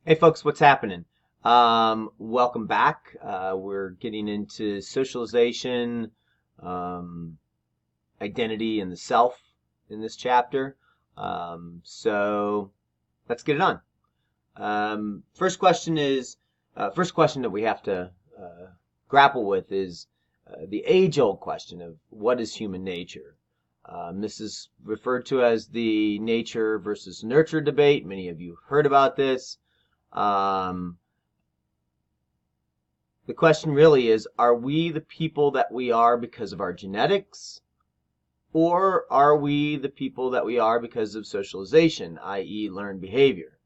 Hey folks, what's happening? Welcome back. We're getting into socialization, um, identity, and the self in this chapter. So let's get it on. First question that we have to grapple with is the age-old question of what is human nature? This is referred to as the nature versus nurture debate. Many of you have heard about this. Um, the question really is, are we the people that we are because of our genetics, or are we the people that we are because of socialization, i.e. learned behavior?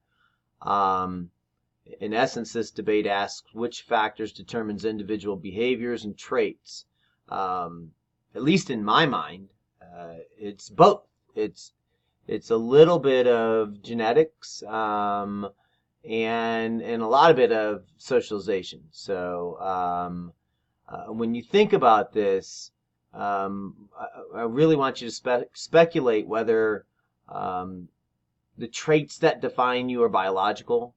Um, in essence, this debate asks which factors determines individual behaviors and traits. At least in my mind, it's both. It's a little bit of genetics, and a lot of it of socialization. So when you think about this, I really want you to speculate whether the traits that define you are biological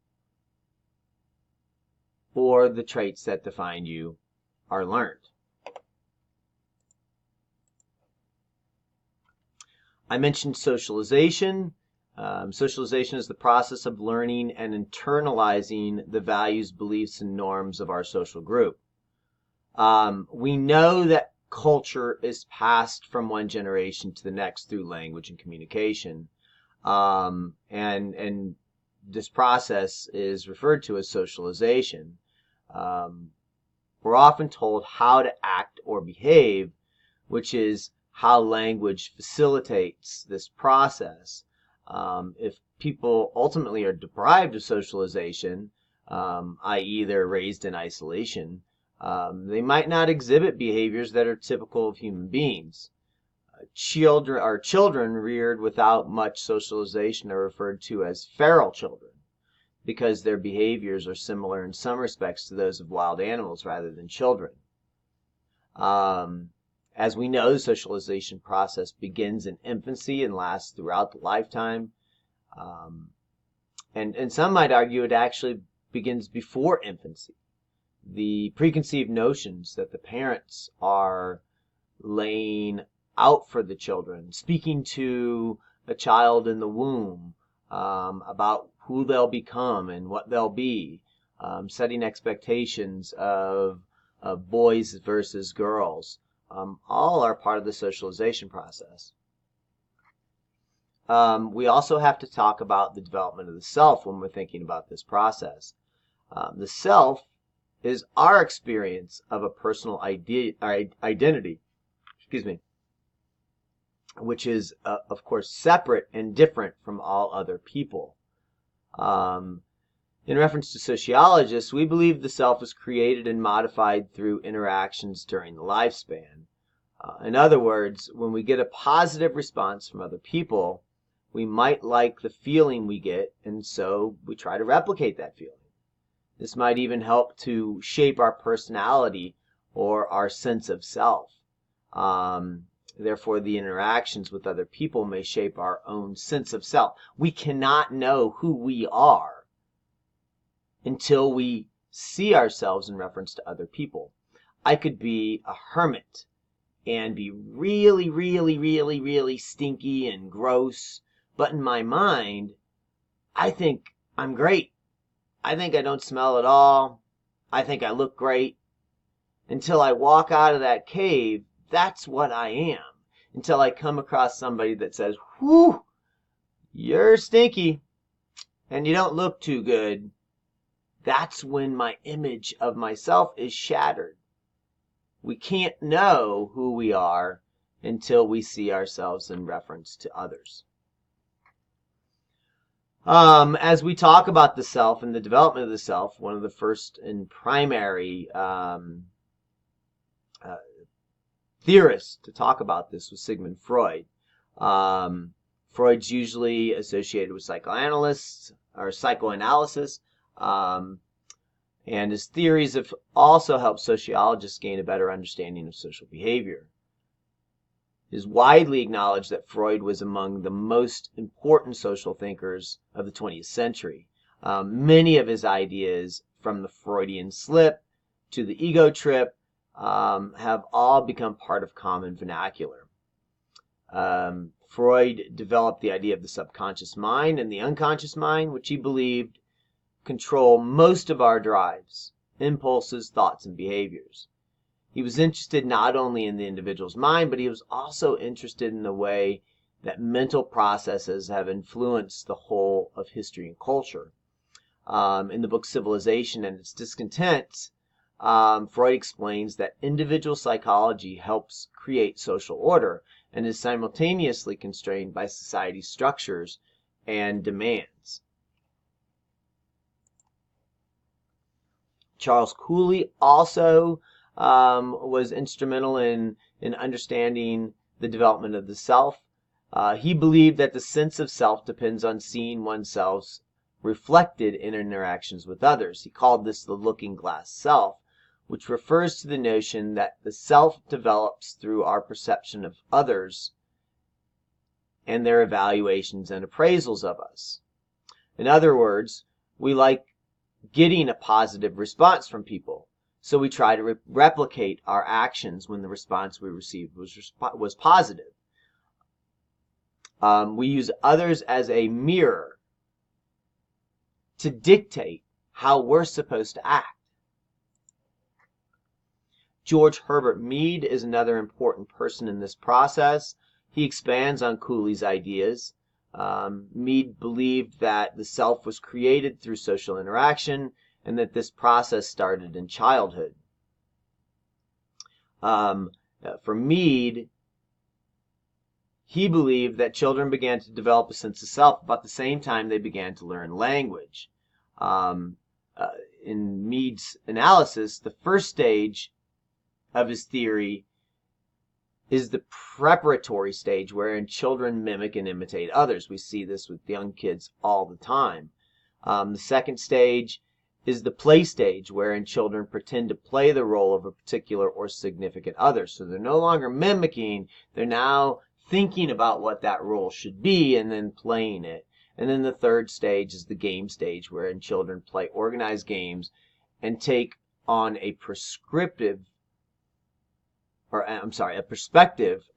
or the traits that define you are learned. I mentioned socialization. Socialization is the process of learning and internalizing the values, beliefs, and norms of our social group. We know that culture is passed from one generation to the next through language and communication. And this process is referred to as socialization. We're often told how to act or behave, which is how language facilitates this process. If people ultimately are deprived of socialization, i.e. they're raised in isolation, they might not exhibit behaviors that are typical of human beings. Children reared without much socialization are referred to as feral children because their behaviors are similar in some respects to those of wild animals rather than children. As we know, the socialization process begins in infancy and lasts throughout the lifetime. And some might argue it actually begins before infancy. The preconceived notions that the parents are laying out for the children, speaking to a child in the womb about who they'll become and what they'll be, setting expectations of boys versus girls, all are part of the socialization process. We also have to talk about the development of the self when we're thinking about this process. The self is our experience of a personal identity, which is, of course, separate and different from all other people. In reference to sociologists, we believe the self is created and modified through interactions during the lifespan. In other words, when we get a positive response from other people, we might like the feeling we get, and so we try to replicate that feeling. This might even help to shape our personality or our sense of self. Therefore, the interactions with other people may shape our own sense of self. We cannot know who we are until we see ourselves in reference to other people. I could be a hermit and be really, really, really, really stinky and gross, but in my mind, I think I'm great. I think I don't smell at all. I think I look great. Until I walk out of that cave, that's what I am. Until I come across somebody that says, whew, you're stinky and you don't look too good. That's when my image of myself is shattered. We can't know who we are until we see ourselves in reference to others. As we talk about the self and the development of the self, one of the first and primary theorists to talk about this was Sigmund Freud. Freud's usually associated with psychoanalysis, and his theories have also helped sociologists gain a better understanding of social behavior. It is widely acknowledged that Freud was among the most important social thinkers of the 20th century. Many of his ideas, from the Freudian slip to the ego trip, have all become part of common vernacular. Freud developed the idea of the subconscious mind and the unconscious mind, which he believed control most of our drives, impulses, thoughts, and behaviors. He was interested not only in the individual's mind, but he was also interested in the way that mental processes have influenced the whole of history and culture. In the book Civilization and Its Discontents, Freud explains that individual psychology helps create social order and is simultaneously constrained by society's structures and demands. Charles Cooley also was instrumental in understanding the development of the self. He believed that the sense of self depends on seeing oneself reflected in interactions with others. He called this the looking glass self, which refers to the notion that the self develops through our perception of others and their evaluations and appraisals of us. In other words, we like getting a positive response from people, so we try to replicate our actions when the response we received was positive. We use others as a mirror to dictate how we're supposed to act. George Herbert Mead is another important person in this process. He expands on Cooley's ideas. Mead believed that the self was created through social interaction and that this process started in childhood. For Mead, he believed that children began to develop a sense of self about the same time they began to learn language. In Mead's analysis, the first stage of his theory is the preparatory stage wherein children mimic and imitate others. We see this with young kids all the time. The second stage is the play stage wherein children pretend to play the role of a particular or significant other. So they're no longer mimicking, they're now thinking about what that role should be and then playing it. And then the third stage is the game stage wherein children play organized games and take on a perspective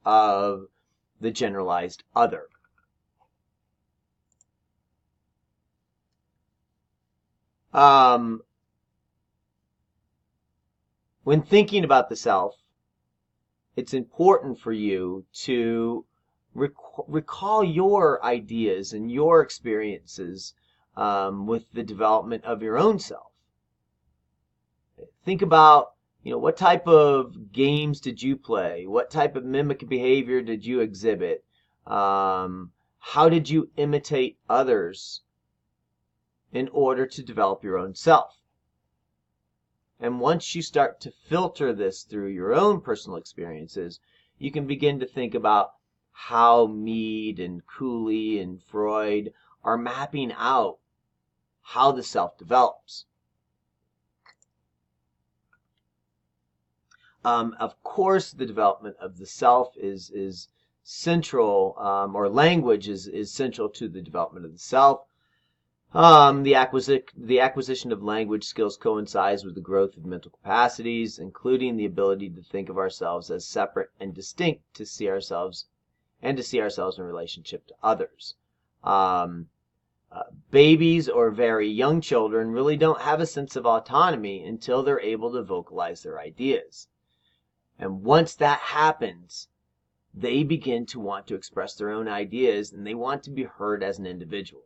of the generalized other. When thinking about the self, it's important for you to recall your ideas and your experiences with the development of your own self. Think about, what type of games did you play? What type of mimic behavior did you exhibit? How did you imitate others in order to develop your own self? And once you start to filter this through your own personal experiences, you can begin to think about how Mead and Cooley and Freud are mapping out how the self develops. Of course, the development of the self is central, or language is central to the development of the self. The acquisition of language skills coincides with the growth of mental capacities, including the ability to think of ourselves as separate and distinct, to see ourselves in relationship to others. Babies or very young children really don't have a sense of autonomy until they're able to vocalize their ideas. And once that happens, they begin to want to express their own ideas and they want to be heard as an individual.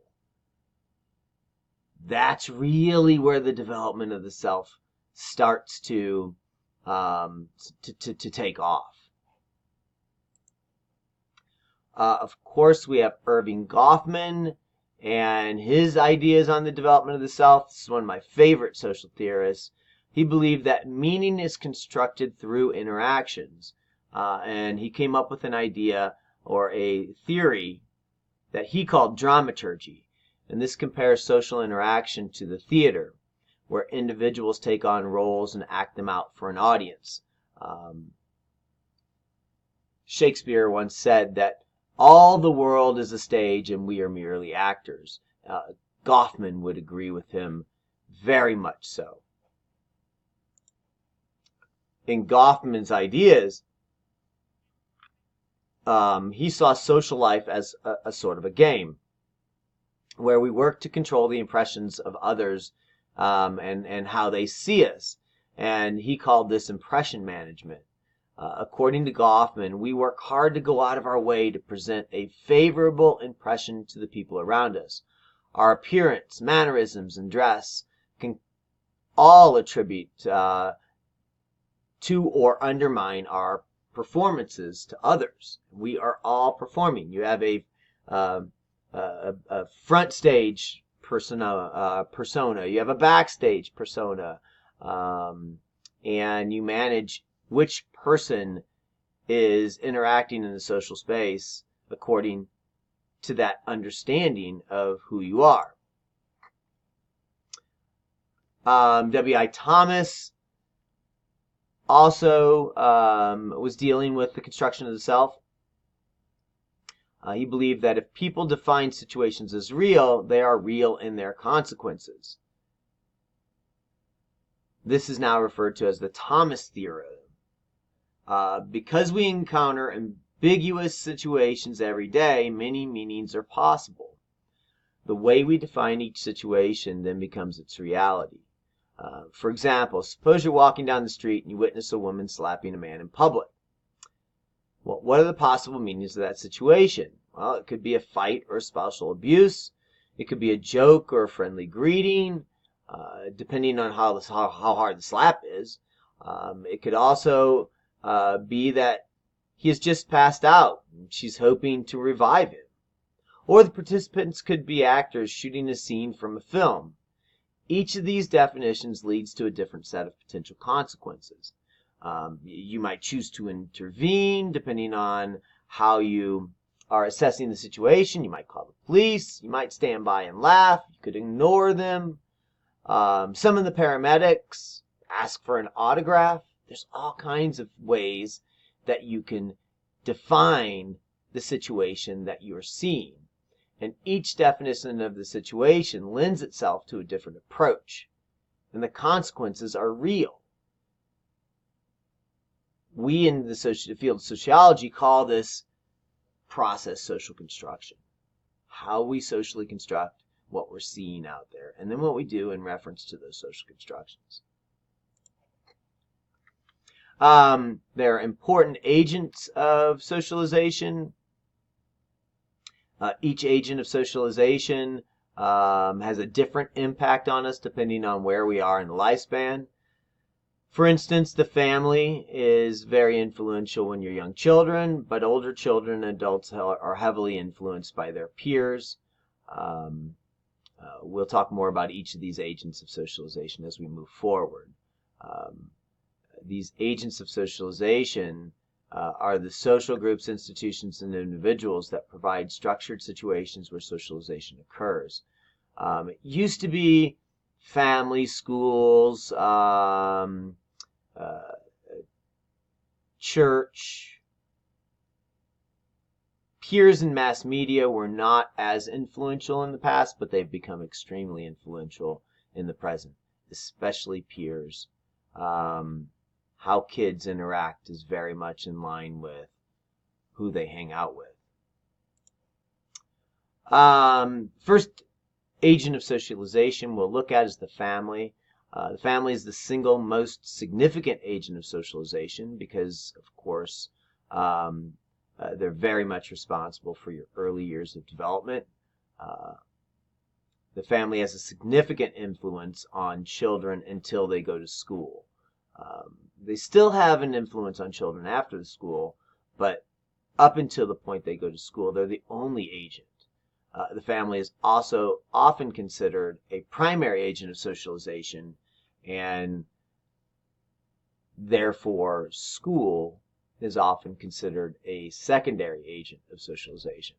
That's really where the development of the self starts to take off. Of course, we have Irving Goffman and his ideas on the development of the self. This is one of my favorite social theorists. He believed that meaning is constructed through interactions. And he came up with an idea or a theory that he called dramaturgy. And this compares social interaction to the theater, where individuals take on roles and act them out for an audience. Shakespeare once said that all the world is a stage and we are merely actors. Goffman would agree with him very much so. In Goffman's ideas, he saw social life as a sort of a game where we work to control the impressions of others and how they see us. And he called this impression management. According to Goffman, we work hard to go out of our way to present a favorable impression to the people around us. Our appearance, mannerisms, and dress can all attribute to or undermine our performances to others. We are all performing. You have a front stage persona. You have a backstage persona, and you manage which person is interacting in the social space according to that understanding of who you are. W.I. Thomas also was dealing with the construction of the self. He believed that if people define situations as real, they are real in their consequences. This is now referred to as the Thomas theorem. Because we encounter ambiguous situations every day, many meanings are possible. The way we define each situation then becomes its reality. For example, suppose you're walking down the street and you witness a woman slapping a man in public. Well, what are the possible meanings of that situation? Well, it could be a fight or spousal abuse. It could be a joke or a friendly greeting, depending on how hard the slap is. It could also be that he has just passed out and she's hoping to revive him. Or the participants could be actors shooting a scene from a film. Each of these definitions leads to a different set of potential consequences. You might choose to intervene depending on how you are assessing the situation. You might call the police. You might stand by and laugh. You could ignore them. Some of the paramedics ask for an autograph. There's all kinds of ways that you can define the situation that you're seeing. And each definition of the situation lends itself to a different approach. And the consequences are real. We in the field of sociology call this process social construction. How we socially construct what we're seeing out there, and then what we do in reference to those social constructions. There are important agents of socialization. Each agent of socialization has a different impact on us depending on where we are in the lifespan. For instance, the family is very influential when you're young children, but older children and adults are heavily influenced by their peers. We'll talk more about each of these agents of socialization as we move forward. These agents of socialization are the social groups, institutions, and individuals that provide structured situations where socialization occurs. It used to be family, schools, church. Peers in mass media were not as influential in the past, but they've become extremely influential in the present, especially peers. How kids interact is very much in line with who they hang out with. First agent of socialization we'll look at is the family. The family is the single most significant agent of socialization because, of course, they're very much responsible for your early years of development. The family has a significant influence on children until they go to school. They still have an influence on children after the school, but up until the point they go to school, they're the only agent. The family is also often considered a primary agent of socialization, and therefore school is often considered a secondary agent of socialization.